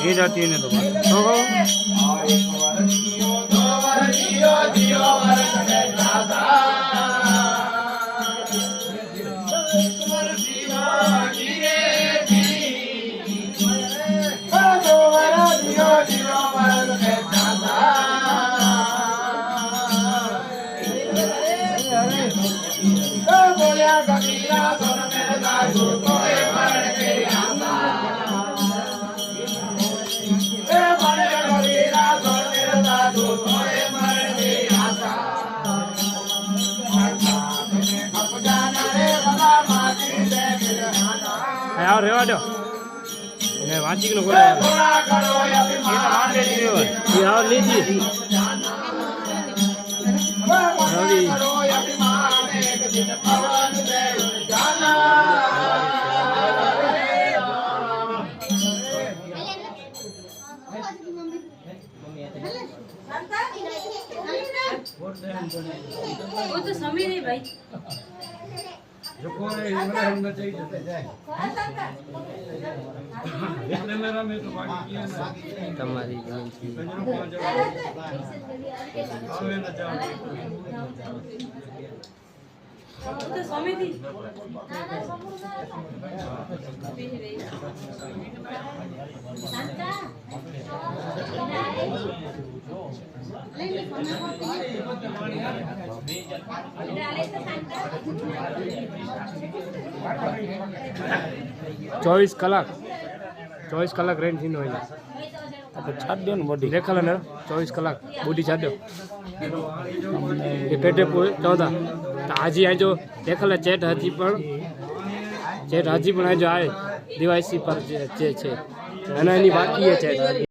ये जाती है ना तो आओ रेवा दो ने वांची को बोला ये आओ लीजिए रवि 我这上面的呗。 તમારી તો સમિતિ चौबीस कलाक रेन थी होइला छाड़ दो ना बॉडी देखल ने 24 कलाक बॉडी छाड़ दो ये पेटे चौदह तो आज ही जो देखल चेट हजी पण आज जो आए दिवासी पर जे छे અને એની બાકી છે